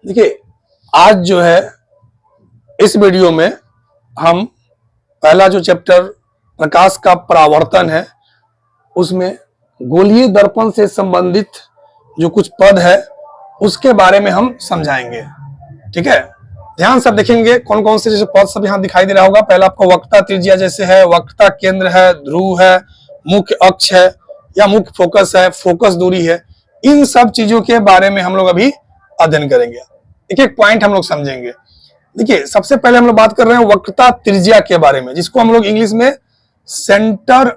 देखिए, आज जो है इस वीडियो में हम पहला जो चैप्टर प्रकाश का परावर्तन है उसमें गोलीय दर्पण से संबंधित जो कुछ पद है उसके बारे में हम समझाएंगे। ठीक है, ध्यान से देखेंगे कौन कौन से जैसे पद सब यहाँ दिखाई दे रहा होगा। पहला आपको वक्रता त्रिज्या जैसे है, वक्रता केंद्र है, ध्रुव है, मुख्य अक्ष है या मुख्य फोकस है, फोकस दूरी है। इन सब चीजों के बारे में हम लोग अभी अध्ययन करेंगे, एक एक पॉइंट हम लोग समझेंगे। देखिए, सबसे पहले हम लोग बात कर रहे हैं वक्रता त्रिज्या के बारे में, जिसको हम लोग इंग्लिश में सेंटर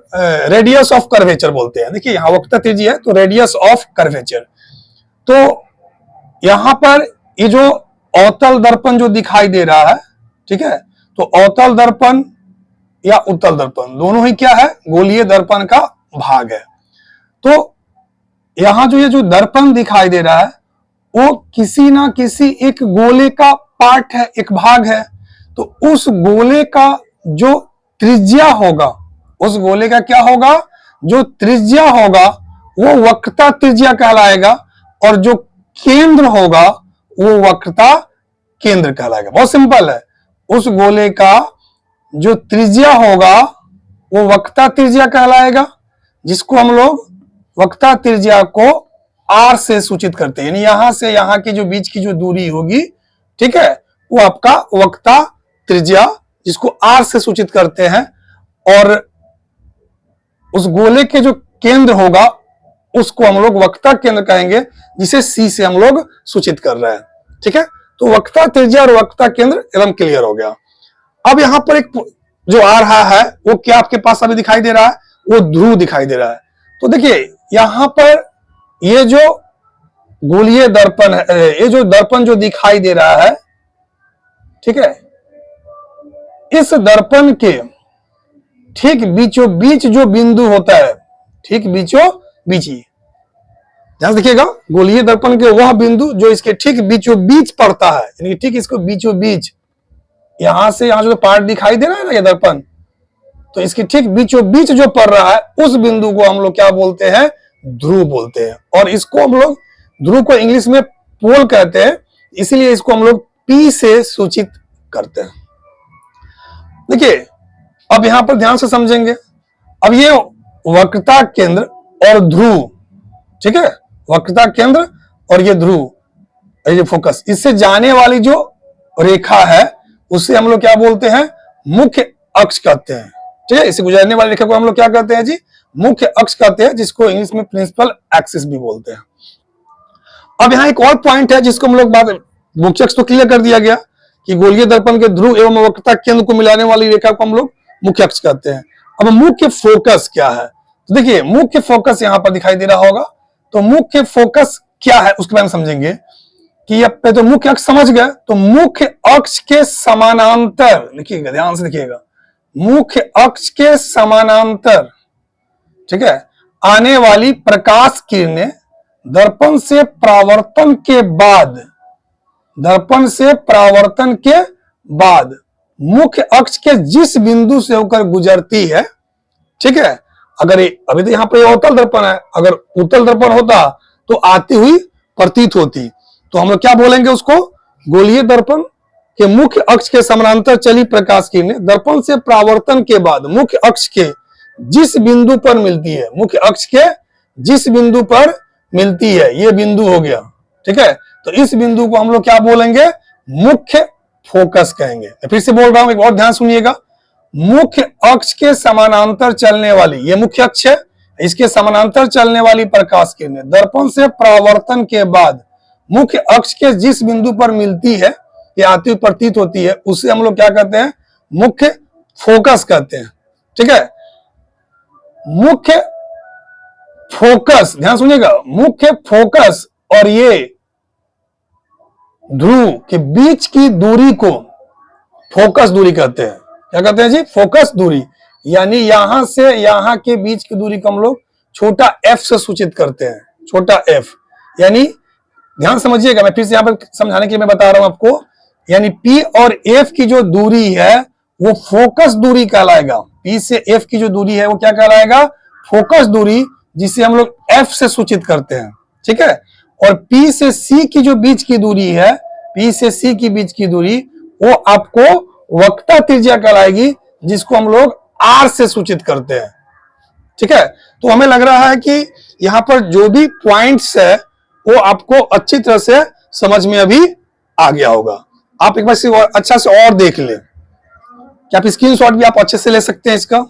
रेडियस ऑफ कर्वेचर बोलते हैं। देखिए, यहाँ वक्रता त्रिज्या है तो रेडियस ऑफ कर्वेचर। तो यहां पर ये जो अवतल दर्पण जो दिखाई दे रहा है, ठीक है, तो अवतल दर्पण या उत्तल दर्पण दोनों ही क्या है, गोलीय दर्पण का भाग है। तो यहां जो ये जो दर्पण दिखाई दे रहा है वो किसी ना किसी एक गोले का पार्ट है, एक भाग है। तो उस गोले का जो त्रिज्या होगा, उस गोले का क्या होगा, जो त्रिज्या होगा वो वक्रता त्रिज्या कहलाएगा, और जो केंद्र होगा वो वक्रता केंद्र कहलाएगा। बहुत सिंपल है, उस गोले का जो त्रिज्या होगा वो वक्रता त्रिज्या कहलाएगा, जिसको हम लोग वक्रता त्रिज्या को आर से सूचित करते हैं, यानी यहां से यहां की जो बीच की जो दूरी होगी, ठीक है, वो आपका वक्रता त्रिज्या, जिसको आर से सूचित करते हैं। और उस गोले के जो केंद्र होगा उसको हम लोग वक्रता केंद्र कहेंगे, जिसे सी से हम लोग सूचित कर रहे हैं। ठीक है, तो वक्रता त्रिज्या और वक्रता केंद्र एकदम क्लियर हो गया। अब यहां पर एक जो आ रहा है वो क्या आपके पास अभी दिखाई दे रहा है, वो ध्रुव दिखाई दे रहा है। तो देखिए, यहां पर ये जो गोलीय दर्पण है, ये जो दर्पण जो दिखाई दे रहा है, ठीक है, इस दर्पण के ठीक बीचों बीच जो बिंदु होता है, ठीक बीचों बीच ही, ध्यान देखिएगा, गोलीय दर्पण के वह बिंदु जो इसके ठीक बीचों बीच पड़ता है, यानी ठीक इसको बीचों बीच, यहां से यहां जो पार्ट दिखाई दे रहा है ना ये दर्पण, तो इसके ठीक बीचों बीच जो पड़ रहा है उस बिंदु को हम लोग क्या बोलते हैं, ध्रुव बोलते हैं। और इसको हम लोग ध्रुव को इंग्लिश में पोल कहते हैं, इसीलिए इसको हम लोग पी से सूचित करते हैं। देखिए, अब यहां पर ध्यान से समझेंगे। अब ये वक्रता केंद्र और ध्रुव, ठीक है, वक्रता केंद्र और ये ध्रुव, ये फोकस, इससे जाने वाली जो रेखा है उसे हम लोग क्या बोलते हैं, मुख्य अक्ष कहते हैं। ठीक है, इससे गुजरने वाली रेखा को हम लोग क्या कहते हैं जी, मुख्य अक्ष कहते हैं, जिसको इंग्लिश में प्रिंसिपल एक्सिस भी बोलते हैं। अब यहाँ एक और पॉइंट है जिसको हम लोग बात, मुख्य अक्ष तो क्लियर कर दिया गया कि गोलीय दर्पण के ध्रुव एवं वक्रता केंद्र को मिलाने वाली रेखा को हम लोग मुख्य अक्ष कहते हैं। अब मुख्य फोकस क्या है, तो देखिए मुख्य फोकस यहाँ पर दिखाई दे रहा होगा। तो मुख्य फोकस क्या है उसके बारे में समझेंगे कि अब तो मुख्य अक्ष समझ गए, तो मुख्य अक्ष के समानांतर, देखिएगा ध्यान से देखिएगा, मुख्य अक्ष के समानांतर, ठीक है, आने वाली प्रकाश किरणें दर्पण से परावर्तन के बाद, दर्पण से परावर्तन के बाद मुख्य अक्ष के जिस बिंदु से होकर गुजरती है, ठीक है, अगर अभी तो यहां पर अवतल दर्पण है, अगर उत्तल दर्पण होता तो आती हुई प्रतीत होती, तो हम लोग क्या बोलेंगे उसको, गोलीय दर्पण के मुख्य अक्ष के समानांतर चली प्रकाश किरणें दर्पण से परावर्तन के बाद मुख्य अक्ष के जिस बिंदु पर मिलती है, मुख्य अक्ष के जिस बिंदु पर मिलती है, ये बिंदु हो गया, ठीक है, तो इस बिंदु को हम लोग क्या बोलेंगे, मुख्य फोकस कहेंगे। फिर से बोल रहा हूं, एक और ध्यान सुनिएगा, मुख्य अक्ष के समानांतर चलने वाली, ये मुख्य अक्ष है, इसके समानांतर चलने वाली प्रकाश किरणें दर्पण से परावर्तन के बाद मुख्य अक्ष के जिस बिंदु पर मिलती है या आती हुई प्रतीत होती है, उसे हम लोग क्या कहते हैं, मुख्य फोकस कहते हैं। ठीक है, मुख्य फोकस, ध्यान सुनिएगा, मुख्य फोकस और ये ध्रुव के बीच की दूरी को फोकस दूरी कहते हैं। क्या कहते हैं जी, फोकस दूरी, यानी यहां से यहां के बीच की दूरी को हम लोग छोटा एफ से सूचित करते हैं, छोटा एफ। यानी ध्यान समझिएगा, मैं फिर से यहां पर समझाने के लिए मैं बता रहा हूं आपको, यानी पी और एफ की जो दूरी है वो फोकस दूरी कहलाएगा। पी से एफ की जो दूरी है वो क्या कहलाएगा, फोकस दूरी, जिसे हम लोग एफ से सूचित करते हैं। ठीक है, और पी से सी की जो बीच की दूरी है P से C के बीच की दूरी वो आपको वक्रता त्रिज्या कहलाएगी, जिसको हम लोग R से सूचित करते हैं। ठीक है, तो हमें लग रहा है कि यहां पर जो भी पॉइंट्स है वो आपको अच्छी तरह से समझ में अभी आ गया होगा। आप एक बार से अच्छा से और देख लें, क्या आप स्क्रीनशॉट भी आप अच्छे से ले सकते हैं इसका।